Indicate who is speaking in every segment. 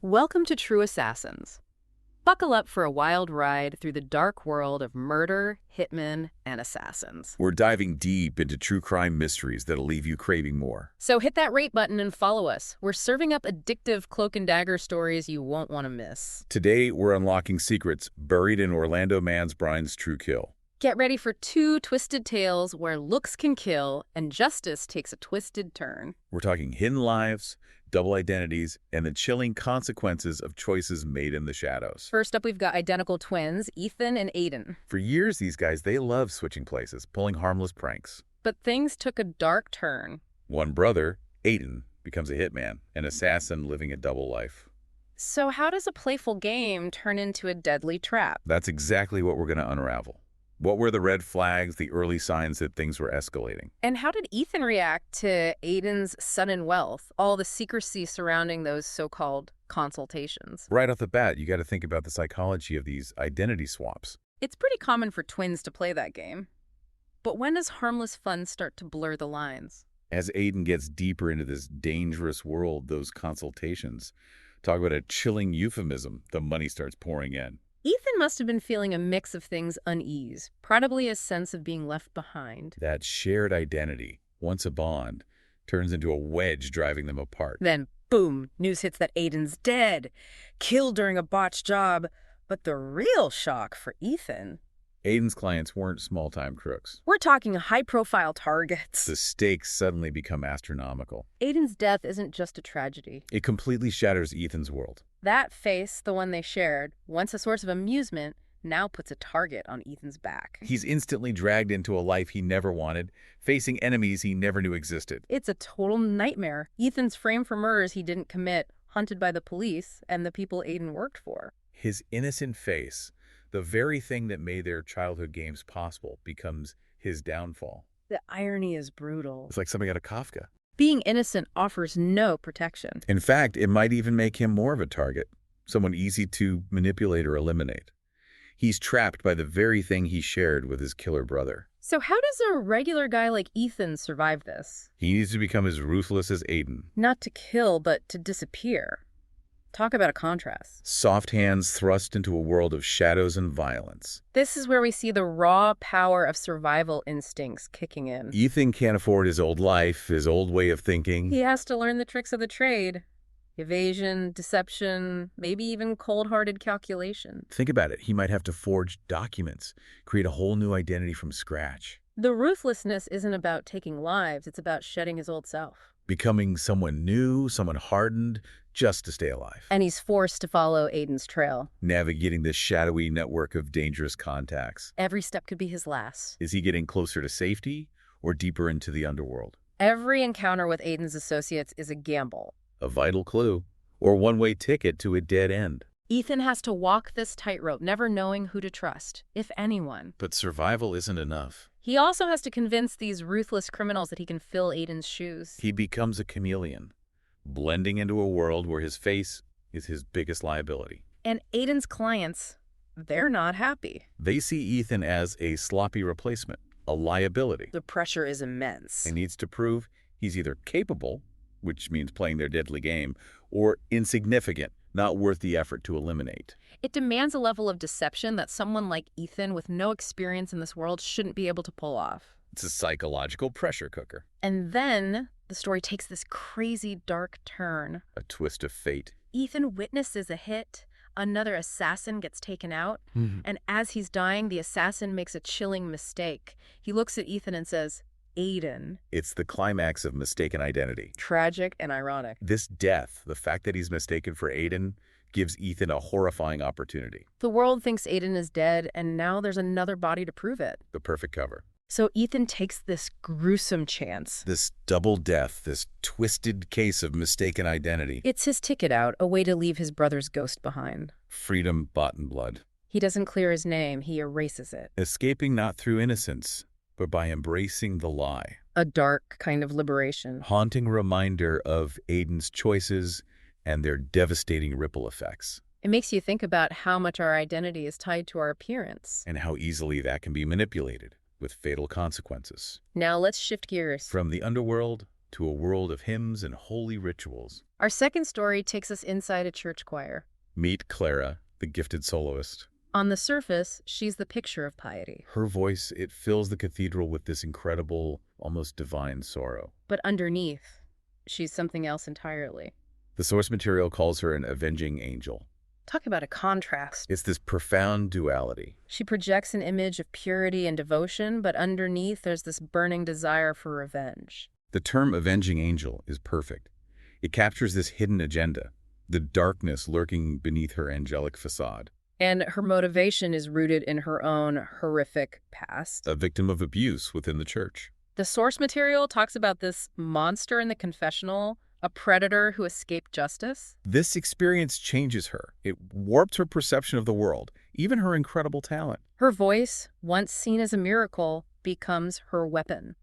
Speaker 1: Welcome to True Assassins. Buckle up for a wild ride through the dark world of murder, hitmen, and assassins.
Speaker 2: We're diving deep into true crime mysteries that'll leave you craving more.
Speaker 1: So hit that rate button and follow us. We're serving up addictive cloak and dagger stories you won't want to miss.
Speaker 2: Today, we're unlocking secrets buried in Orlando Madsbrine's true kill.
Speaker 1: Get ready for two twisted tales where looks can kill and justice takes a twisted turn.
Speaker 2: We're talking hidden lives, double identities, and the chilling consequences of choices made in the shadows.
Speaker 1: First up, we've got identical twins, Ethan and Aiden.
Speaker 2: For years, these guys, they love switching places, pulling harmless pranks.
Speaker 1: But things took a dark turn.
Speaker 2: One brother, Aiden, becomes a hitman, an assassin living a double life.
Speaker 1: So how does a playful game turn into a deadly trap?
Speaker 2: That's exactly what we're going to unravel. What were the red flags, the early signs that things were escalating?
Speaker 1: And how did Ethan react to Aiden's sudden wealth, all the secrecy surrounding those so-called consultations?
Speaker 2: Right off the bat, you got to think about the psychology of these identity swaps.
Speaker 1: It's pretty common for twins to play that game. But when does harmless fun start to blur the lines?
Speaker 2: As Aiden gets deeper into this dangerous world, those consultations, talk about a chilling euphemism, the money starts pouring in.
Speaker 1: Ethan must have been feeling a mix of things unease, probably a sense of being left behind.
Speaker 2: That shared identity, once a bond, turns into a wedge driving them apart.
Speaker 1: Then, boom, news hits that Aiden's dead, killed during a botched job. But the real shock for Ethan...
Speaker 2: Aiden's clients weren't small-time crooks.
Speaker 1: We're talking high-profile targets.
Speaker 2: The stakes suddenly become astronomical.
Speaker 1: Aiden's death isn't just a tragedy.
Speaker 2: It completely shatters Ethan's world.
Speaker 1: That face, the one they shared, once a source of amusement, now puts a target on Ethan's back.
Speaker 2: He's instantly dragged into a life he never wanted, facing enemies he never knew existed.
Speaker 1: It's a total nightmare. Ethan's framed for murders he didn't commit, hunted by the police and the people Aiden worked for.
Speaker 2: His innocent face, the very thing that made their childhood games possible, becomes his downfall.
Speaker 1: The irony is brutal.
Speaker 2: It's like something out of Kafka.
Speaker 1: Being innocent offers no protection.
Speaker 2: In fact, it might even make him more of a target, someone easy to manipulate or eliminate. He's trapped by the very thing he shared with his killer brother.
Speaker 1: So how does a regular guy like Ethan survive this?
Speaker 2: He needs to become as ruthless as Aiden.
Speaker 1: Not to kill, but to disappear. Talk about a contrast.
Speaker 2: Soft hands thrust into a world of shadows and violence.
Speaker 1: This is where we see the raw power of survival instincts kicking in.
Speaker 2: Ethan can't afford his old life, his old way of thinking.
Speaker 1: He has to learn the tricks of the trade. Evasion, deception, maybe even cold-hearted calculation.
Speaker 2: Think about it. He might have to forge documents, create a whole new identity from scratch.
Speaker 1: The ruthlessness isn't about taking lives, it's about shedding his old self.
Speaker 2: Becoming someone new, someone hardened, just to stay alive.
Speaker 1: And he's forced to follow Aiden's trail.
Speaker 2: Navigating this shadowy network of dangerous contacts.
Speaker 1: Every step could be his last.
Speaker 2: Is he getting closer to safety or deeper into the underworld?
Speaker 1: Every encounter with Aiden's associates is a gamble.
Speaker 2: A vital clue, or one-way ticket to a dead end.
Speaker 1: Ethan has to walk this tightrope, never knowing who to trust, if anyone.
Speaker 2: But survival isn't enough.
Speaker 1: He also has to convince these ruthless criminals that he can fill Aiden's shoes.
Speaker 2: He becomes a chameleon, blending into a world where his face is his biggest liability.
Speaker 1: And Aiden's clients, they're not happy.
Speaker 2: They see Ethan as a sloppy replacement, a liability.
Speaker 1: The pressure is immense.
Speaker 2: He needs to prove he's either capable, which means playing their deadly game, or insignificant, not worth the effort to eliminate.
Speaker 1: It demands a level of deception that someone like Ethan with no experience in this world shouldn't be able to pull off.
Speaker 2: It's a psychological pressure cooker.
Speaker 1: And then the story takes this crazy dark turn.
Speaker 2: A twist of fate.
Speaker 1: Ethan witnesses a hit. Another assassin gets taken out. And as he's dying, the assassin makes a chilling mistake. He looks at Ethan and says, Aiden.
Speaker 2: It's the climax of mistaken identity.
Speaker 1: Tragic and ironic.
Speaker 2: This death, the fact that he's mistaken for Aiden, gives Ethan a horrifying opportunity.
Speaker 1: The world thinks Aiden is dead, and now there's another body to prove it.
Speaker 2: The perfect cover.
Speaker 1: So Ethan takes this gruesome chance.
Speaker 2: This double death, this twisted case of mistaken identity.
Speaker 1: It's his ticket out, a way to leave his brother's ghost behind.
Speaker 2: Freedom bought in blood.
Speaker 1: He doesn't clear his name, he erases it.
Speaker 2: Escaping not through innocence, but by embracing the lie.
Speaker 1: A dark kind of liberation.
Speaker 2: Haunting reminder of Aiden's choices and their devastating ripple effects.
Speaker 1: It makes you think about how much our identity is tied to our appearance.
Speaker 2: And how easily that can be manipulated, with fatal consequences.
Speaker 1: Now let's shift gears.
Speaker 2: From the underworld to a world of hymns and holy rituals.
Speaker 1: Our second story takes us inside a church choir.
Speaker 2: Meet Clara, the gifted soloist.
Speaker 1: On the surface, she's the picture of piety.
Speaker 2: Her voice, it fills the cathedral with this incredible, almost divine sorrow.
Speaker 1: But underneath, she's something else entirely.
Speaker 2: The source material calls her an avenging angel.
Speaker 1: Talk about a contrast.
Speaker 2: It's this profound duality.
Speaker 1: She projects an image of purity and devotion, but underneath there's this burning desire for revenge.
Speaker 2: The term avenging angel is perfect. It captures this hidden agenda, the darkness lurking beneath her angelic facade.
Speaker 1: And her motivation is rooted in her own horrific past.
Speaker 2: A victim of abuse within the church.
Speaker 1: The source material talks about this monster in the confessional, a predator who escaped justice.
Speaker 2: This experience changes her. It warps her perception of the world, even her incredible talent.
Speaker 1: Her voice, once seen as a miracle, becomes her weapon.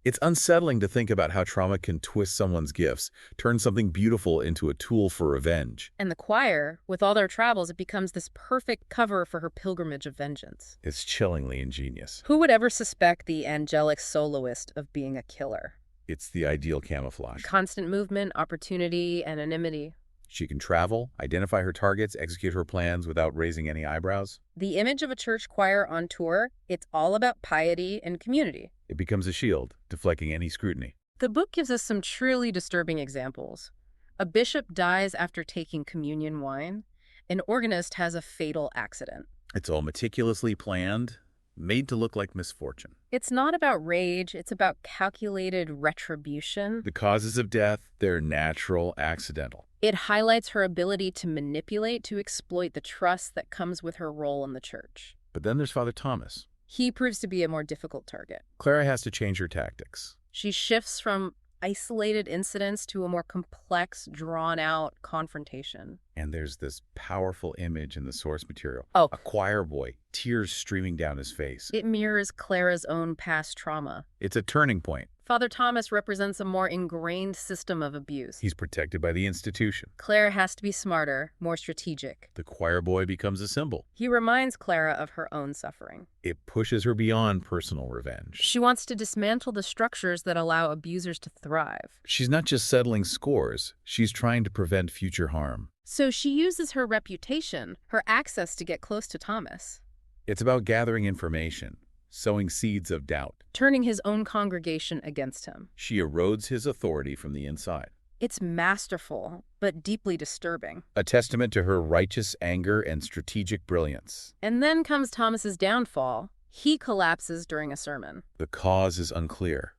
Speaker 2: It's unsettling to think about how trauma can twist someone's gifts, turn something beautiful into a tool for revenge.
Speaker 1: And the choir, with all their travels, it becomes this perfect cover for her pilgrimage of vengeance.
Speaker 2: It's chillingly ingenious.
Speaker 1: Who would ever suspect the angelic soloist of being a killer?
Speaker 2: It's the ideal camouflage.
Speaker 1: Constant movement, opportunity, anonymity.
Speaker 2: She can travel, identify her targets, execute her plans without raising any eyebrows.
Speaker 1: The image of a church choir on tour, it's all about piety and community.
Speaker 2: It becomes a shield, deflecting any scrutiny.
Speaker 1: The book gives us some truly disturbing examples. A bishop dies after taking communion wine. An organist has a fatal accident.
Speaker 2: It's all meticulously planned, made to look like misfortune.
Speaker 1: It's not about rage, it's about calculated retribution.
Speaker 2: The causes of death, they're natural, accidental.
Speaker 1: It highlights her ability to manipulate, to exploit the trust that comes with her role in the church.
Speaker 2: But then there's Father Thomas.
Speaker 1: He proves to be a more difficult target.
Speaker 2: Clara has to change her tactics.
Speaker 1: She shifts from isolated incidents to a more complex, drawn-out confrontation.
Speaker 2: And there's this powerful image in the source material.
Speaker 1: Oh.
Speaker 2: A choir boy, tears streaming down his face.
Speaker 1: It mirrors Clara's own past trauma.
Speaker 2: It's a turning point.
Speaker 1: Father Thomas represents a more ingrained system of abuse.
Speaker 2: He's protected by the institution.
Speaker 1: Clara has to be smarter, more strategic.
Speaker 2: The choir boy becomes a symbol.
Speaker 1: He reminds Clara of her own suffering.
Speaker 2: It pushes her beyond personal revenge.
Speaker 1: She wants to dismantle the structures that allow abusers to thrive.
Speaker 2: She's not just settling scores, she's trying to prevent future harm.
Speaker 1: So she uses her reputation, her access to get close to Thomas.
Speaker 2: It's about gathering information, sowing seeds of doubt.
Speaker 1: Turning his own congregation against him.
Speaker 2: She erodes his authority from the inside.
Speaker 1: It's masterful, but deeply disturbing.
Speaker 2: A testament to her righteous anger and strategic brilliance.
Speaker 1: And then comes Thomas's downfall. He collapses during a sermon.
Speaker 2: The cause is unclear.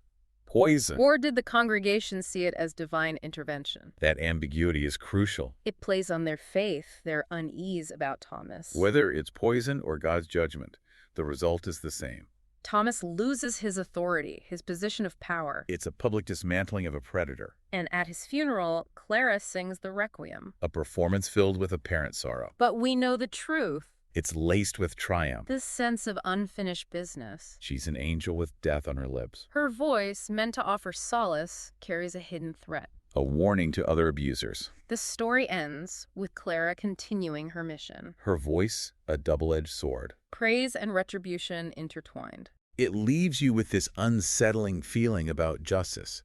Speaker 2: Poison.
Speaker 1: Or did the congregation see it as divine intervention?
Speaker 2: That ambiguity is crucial.
Speaker 1: It plays on their faith, their unease about Thomas.
Speaker 2: Whether it's poison or God's judgment, the result is the same.
Speaker 1: Thomas loses his authority, his position of power.
Speaker 2: It's a public dismantling of a predator.
Speaker 1: And at his funeral, Clara sings the Requiem.
Speaker 2: A performance filled with apparent sorrow.
Speaker 1: But we know the truth.
Speaker 2: It's laced with triumph.
Speaker 1: This sense of unfinished business.
Speaker 2: She's an angel with death on her lips.
Speaker 1: Her voice, meant to offer solace, carries a hidden threat.
Speaker 2: A warning to other abusers.
Speaker 1: The story ends with Clara continuing her mission.
Speaker 2: Her voice, a double-edged sword.
Speaker 1: Praise and retribution intertwined.
Speaker 2: It leaves you with this unsettling feeling about justice,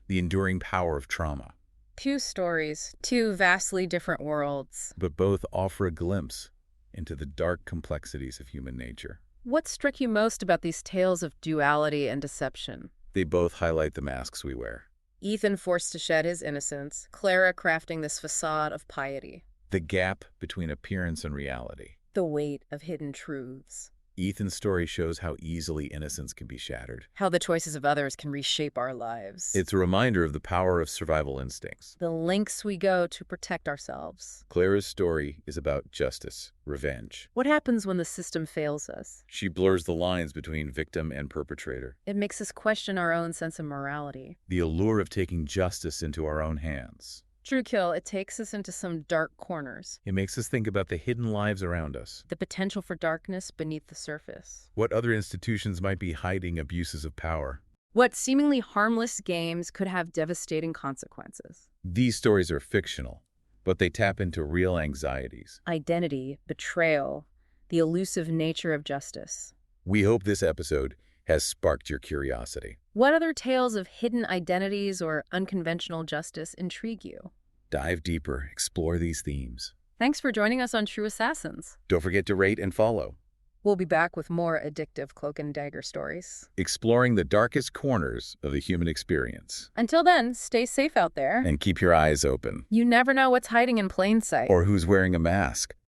Speaker 2: the enduring power of trauma.
Speaker 1: Two stories, two vastly different worlds.
Speaker 2: But both offer a glimpse into the dark complexities of human nature.
Speaker 1: What struck you most about these tales of duality and deception?
Speaker 2: They both highlight the masks we wear.
Speaker 1: Ethan forced to shed his innocence, Clara crafting this facade of piety.
Speaker 2: The gap between appearance and reality.
Speaker 1: The weight of hidden truths.
Speaker 2: Ethan's story shows how easily innocence can be shattered.
Speaker 1: How the choices of others can reshape our lives.
Speaker 2: It's a reminder of the power of survival instincts.
Speaker 1: The lengths we go to protect ourselves.
Speaker 2: Clara's story is about justice, revenge.
Speaker 1: What happens when the system fails us?
Speaker 2: She blurs the lines between victim and perpetrator.
Speaker 1: It makes us question our own sense of morality.
Speaker 2: The allure of taking justice into our own hands.
Speaker 1: True Kill, it takes us into some dark corners.
Speaker 2: It makes us think about the hidden lives around us.
Speaker 1: The potential for darkness beneath the surface.
Speaker 2: What other institutions might be hiding abuses of power?
Speaker 1: What seemingly harmless games could have devastating consequences.
Speaker 2: These stories are fictional, but they tap into real anxieties.
Speaker 1: Identity, betrayal, the elusive nature of justice.
Speaker 2: We hope this episode has sparked your curiosity.
Speaker 1: What other tales of hidden identities or unconventional justice intrigue you?
Speaker 2: Dive deeper, explore these themes.
Speaker 1: Thanks for joining us on True Assassins.
Speaker 2: Don't forget to rate and follow.
Speaker 1: We'll be back with more addictive cloak and dagger stories.
Speaker 2: Exploring the darkest corners of the human experience.
Speaker 1: Until then, stay safe out there.
Speaker 2: And keep your eyes open.
Speaker 1: You never know what's hiding in plain sight.
Speaker 2: Or who's wearing a mask.